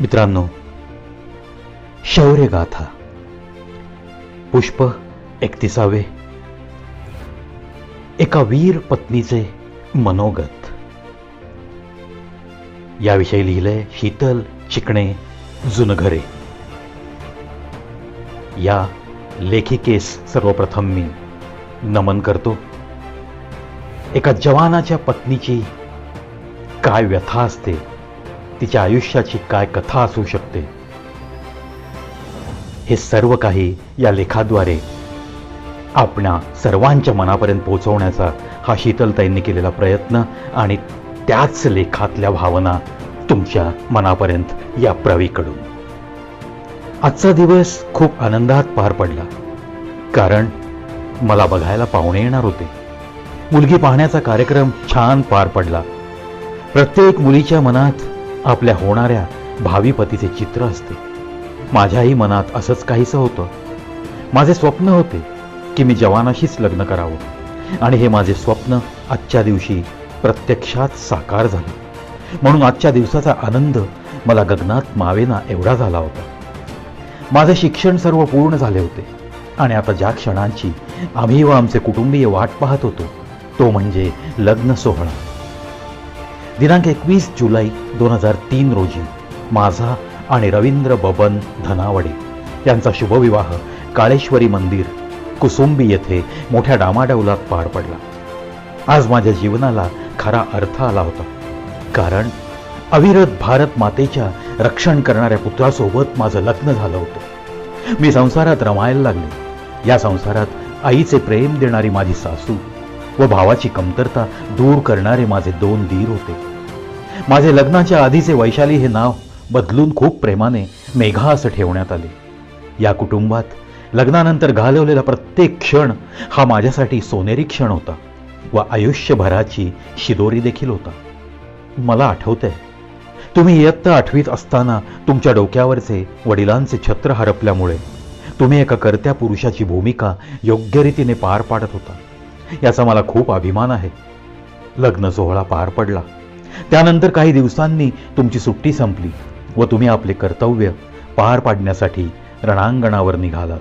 मित्रांनो, शौर्यगाथा पुष्प 31. एका वीर पत्नीचे मनोगत याविषयी लिहिलंय शीतल चिकणे जुनघरे. या लेखिकेस सर्वप्रथम मी नमन करतो. एका जवानाच्या पत्नीची काय व्यथा असते, तिच्या आयुष्याची काय कथा असू शकते, हे सर्व काही या लेखाद्वारे आपणा सर्वांच्या मनापर्यंत पोहोचवण्याचा हा शीतलताईंनी केलेला प्रयत्न आणि त्याच लेखातल्या भावना तुमच्या मनापर्यंत या प्रवीकडून. आजचा दिवस खूप आनंदात पार पडला, कारण मला बघायला पाहुणे येणार होते. मुलगी पाहण्याचा कार्यक्रम छान पार पडला. प्रत्येक मुलीच्या मनात आपल्या होणाऱ्या भावी पतीचे चित्र असते. माझ्याही मनात असंच काहीसं होतं. माझे स्वप्न होते की मी जवानाशीच लग्न करावं, आणि हे माझे स्वप्न आजच्या दिवशी प्रत्यक्षात साकार झाले. म्हणून आजच्या दिवसाचा आनंद मला गगनात मावेना एवढा झाला होता. माझे शिक्षण सर्व पूर्ण झाले होते, आणि आता ज्या क्षणांची आम्ही व आमचे कुटुंबीय वाट पाहत होतो, तो म्हणजे लग्न सोहळा. दिनांक 21 जुलै 2003 रोजी माझा आणि रवींद्र बबन धनावडे यांचा शुभविवाह काळेश्वरी मंदिर कुसुंबी येथे मोठ्या डामाडौलात पार पडला. आज माझ्या जीवनाला खरा अर्थ आला होता, कारण अविरत भारत मातेच्या रक्षण करणाऱ्या पुत्रासोबत माझं लग्न झालं होतं. मी संसारात रमायला लागले. या संसारात आईचे प्रेम देणारी माझी सासू व भावाची कमतरता दूर करणारे माझे 2 दीर होते. माझे लग्नाच्या आधीचे वैशाली हे नाव बदलून खूप प्रेमाने मेघा असं ठेवण्यात आले. या कुटुंबात लग्नानंतर घालवलेला प्रत्येक क्षण हा माझ्यासाठी सोनेरी क्षण होता व आयुष्यभराची शिदोरी देखील होता. मला आठवतंय, तुम्ही इयत्ता 8वीत असताना तुमच्या डोक्यावरचे वडिलांचे छत्र हरपल्यामुळे तुम्ही एका कर्त्या पुरुषाची भूमिका योग्य रीतीने पार पाडत होता. याचा मला खूप अभिमान आहे. लग्न सोहळा पार पडला. त्यानंतर काही दिवसांनी तुमची सुट्टी संपली व तुम्ही आपले कर्तव्य पार पाडण्यासाठी रणांगणावर निघालात.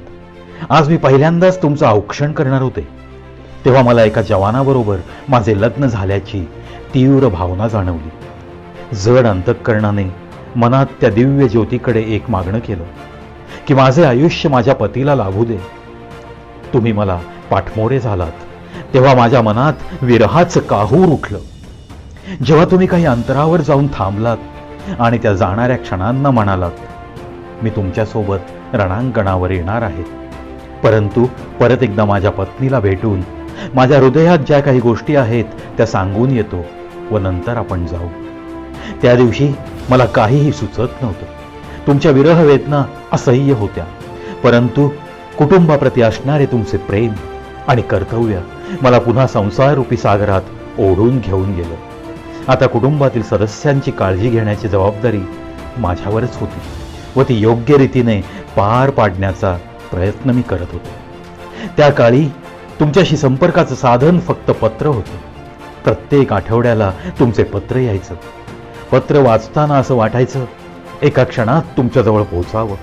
आज मी पहिल्यांदाच तुमचं औक्षण करणार होते, तेव्हा मला एका जवानाबरोबर माझे लग्न झाल्याची तीव्र भावना जाणवली. जड अंतःकरणाने मनात त्या दिव्य ज्योतीकडे एक मागणं केलं की माझे आयुष्य माझ्या पतीला लाभू दे. तुम्ही मला पाठमोरे झालात, तेव्हा माझ्या मनात विरहाचं काहूर उठलं. जेव्हा तुम्ही काही अंतरावर जाऊन थांबलात आणि त्या जाणाऱ्या क्षणांना म्हणालात, मी तुमच्यासोबत रणांगणावर येणार आहे, परंतु परत एकदा माझ्या पत्नीला भेटून माझ्या हृदयात ज्या काही गोष्टी आहेत त्या सांगून येतो व नंतर आपण जाऊ. त्या दिवशी मला काहीही सुचत नव्हतं. तुमच्या विरह वेदना असह्य होत्या, परंतु कुटुंबाप्रती असणारे तुमचे प्रेम आणि कर्तव्य मला पुन्हा संसाररूपी सागरात ओढून घेऊन गेलं. आता कुटुंबातील सदस्यांची काळजी घेण्याची जबाबदारी माझ्यावरच होती व ती योग्य रीतीने पार पाडण्याचा प्रयत्न मी करत होतो. त्या काळी तुमच्याशी संपर्काचं साधन फक्त पत्र होतं. प्रत्येक आठवड्याला तुमचे पत्र यायचं. पत्र वाचताना असं वाटायचं एका क्षणात तुमच्याजवळ पोहोचावं.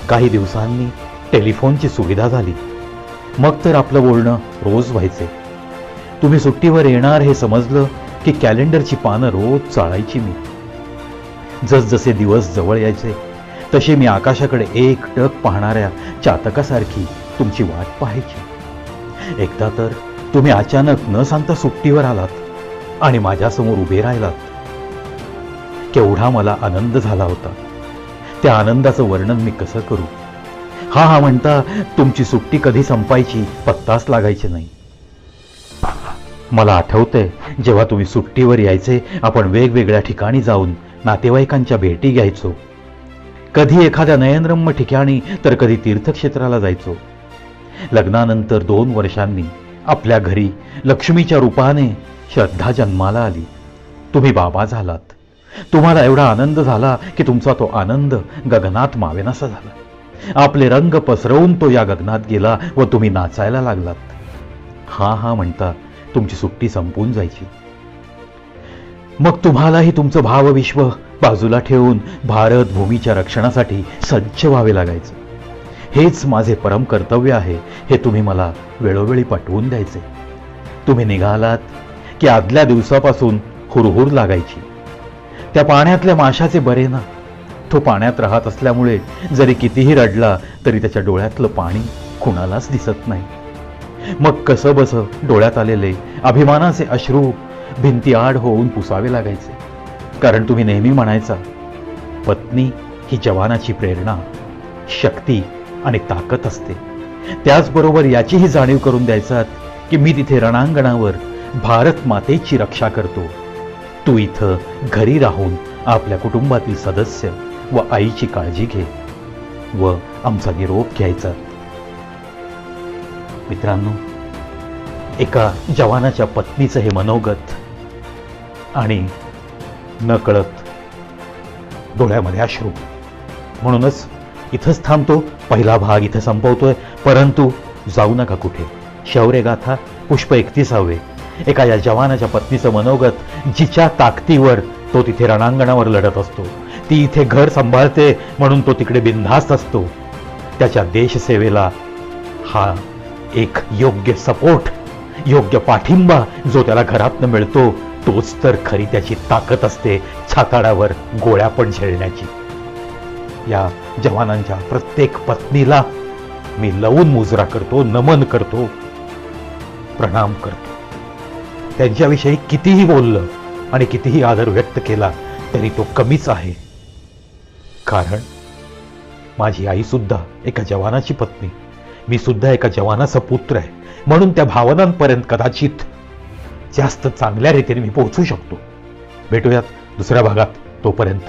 काही दिवसांनी टेलिफोनची सुविधा झाली. मग तर आपलं बोलणं रोज व्हायचे. तुम्ही सुट्टीवर येणार हे समजलं की कॅलेंडरची पानं रोज चाळायची मी. जसजसे दिवस जवळ यायचे तसे मी आकाशाकडे एकटक पाहणाऱ्या चातकासारखी तुमची वाट पाहायची. एकदा तर तुम्ही अचानक न सांगता सुट्टीवर आलात आणि माझ्यासमोर उभे राहिलात. केवढा मला आनंद झाला होता. त्या आनंदाचं वर्णन मी कसं करू. हा म्हणता तुमची सुट्टी कधी संपायची पत्ताच लागायचे नाही. मला आठवतंय, जेव्हा तुम्ही सुट्टीवर यायचे आपण वेगवेगळ्या ठिकाणी जाऊन नातेवाईकांच्या भेटी घ्यायचो. कधी एखाद्या नयनरम्य ठिकाणी तर कधी तीर्थक्षेत्राला जायचो. लग्नानंतर 2 वर्षांनी आपल्या घरी लक्ष्मीच्या रूपाने श्रद्धा जन्माला आली. तुम्ही बाबा झालात. तुम्हाला एवढा आनंद झाला की तुमचा तो आनंद गगनात मावेनासा झाला. आपले रंग पसरवून तो या गगनात गेला व तुम्ही नाचायला लागलात. हा म्हणता तुमची सुट्टी संपून जायची. मग तुम्हालाही तुमचं भावविश्व बाजूला ठेवून भारत भूमीच्या रक्षणासाठी सज्ज व्हावे लागायचं. हेच माझे परम कर्तव्य आहे हे तुम्ही मला वेळोवेळी पटवून द्यायचे. तुम्ही निघालात की आदल्या दिवसापासून हुरहुर लागायची. त्या पाण्यातल्या माशाचे बरे ना. तो पाण्यात राहत असल्यामुळे जरी कितीही रडला तरी त्याच्या डोळ्यातलं पाणी कुणालाच दिसत नाही. मग कसं बसं डोळ्यात आलेले अभिमानाचे अश्रू भिंती आड होऊन पुसावे लागायचे. कारण तुम्ही नेहमी म्हणायचा, पत्नी ही जवानाची प्रेरणा, शक्ती आणि ताकद असते. त्याचबरोबर याचीही जाणीव करून द्यायचात की मी तिथे रणांगणावर भारत मातेची रक्षा करतो. तू इथं घरी राहून आपल्या कुटुंबातील सदस्य व आईची काळजी घे व आमचा निरोप घ्यायचा. मित्रांनो, एका जवानाच्या पत्नीचं हे मनोगत आणि नकळत डोळ्यामध्ये अश्रू. म्हणूनच इथंच थांबतो. पहिला भाग इथं संपवतोय. परंतु जाऊ नका कुठे. शौर्यगाथा पुष्प 31. एका या जवानाच्या पत्नीचं मनोगत, जिच्या ताकदीवर तो तिथे रणांगणावर लढत असतो. ती इथे घर सांभाळते म्हणून तो तिकडे बिनधास्त असतो. त्याच्या देशसेवेला हा एक योग्य सपोर्ट, योग्य पाठिंबा जो त्याला घरातनं मिळतो, तोच तर खरी त्याची ताकद असते छाताडावर गोळ्या पण झेलण्याची. या जवानांच्या प्रत्येक पत्नीला मी लवून मुजरा करतो, नमन करतो, प्रणाम करतो. त्यांच्याविषयी कितीही बोललं आणि कितीही आदर व्यक्त केला तरी तो कमीच आहे. कारण माझी आई सुद्धा एका जवानाची पत्नी, मी सुद्धा एका जवानाचा पुत्र आहे. म्हणून त्या भावनांपर्यंत कदाचित जास्त चांगल्या रीतीने मी पोहोचू शकतो. भेटूयात दुसऱ्या भागात. तोपर्यंत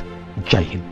जय हिंद.